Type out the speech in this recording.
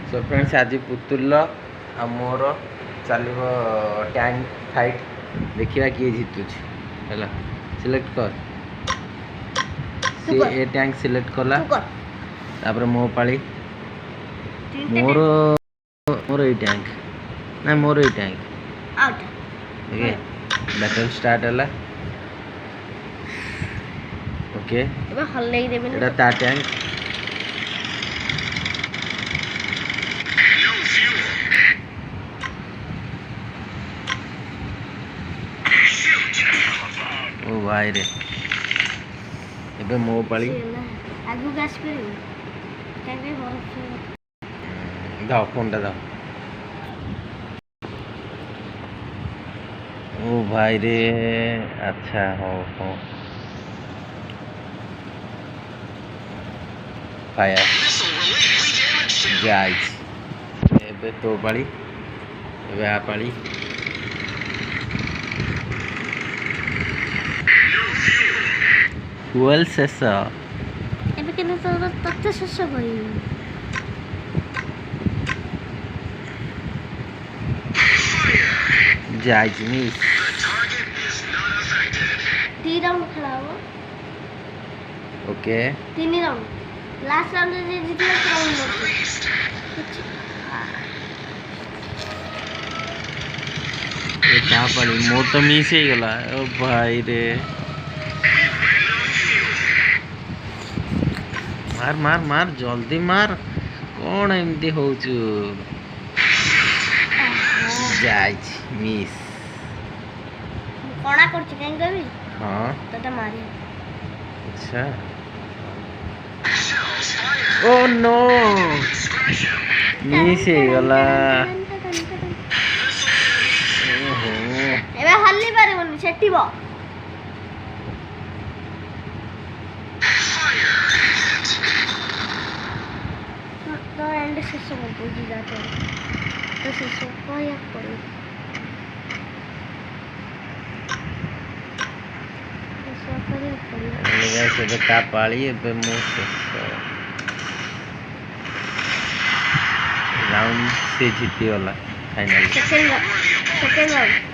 so friends आज पुतुल मोर चलो tank fight देखा किए जीतुच है सिलेक्ट कर सी ए टैंक सिलेक्ट कला तापर मो पाली मोर मोर ए टैंक ना मोर ए tank out okay battle start है ओके एबा हल्ले देबे एटा ता टैंक ओ भाई रे एबे मो पाली आगु गैस पे टैंक बहुत दाओ फोन टा दाओ ओ भाई रे अच्छा हो फायर गाइस एबे तो पाली एबे आ पाली fuel शेष एबे केना तो तत्ते शेष होई जाइज मिस टी राउंड खेला हो ओके तीन राउंड लास्ट राउंड जे जीतले राउंड ये क्या पड़ी मोर तो मिस ही गला ओ भाई रे मार मार मार जल्दी मार कौन एमती हो जाइज मिस कोना करछ काई गबी हाँ तते मारी अच्छा ओ नो मिस ही गला ओहो एबे हल्ली पारिबनी सेटिबो तो एंड शेष को बुझी जाते तो शेष को या पड़े से बता पाली पे मुंह राउंड से जीती वाला फाइनल सेकंड राउंड